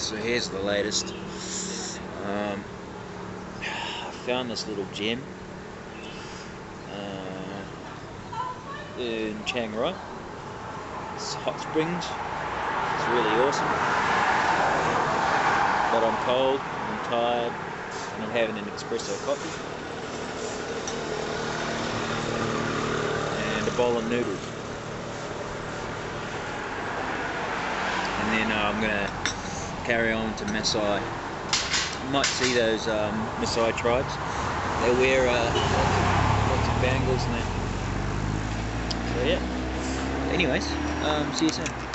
So here's the latest. I found this little gem in Chiang Rai. It's Hotsprings. It's really awesome. But I'm cold, I'm tired, and I'm having an espresso coffee and a bowl of noodles. And then I'm gonna carry on to Maasai. You might see those Maasai tribes. They wear lots of bangles and that. So yeah. Anyways, see you soon.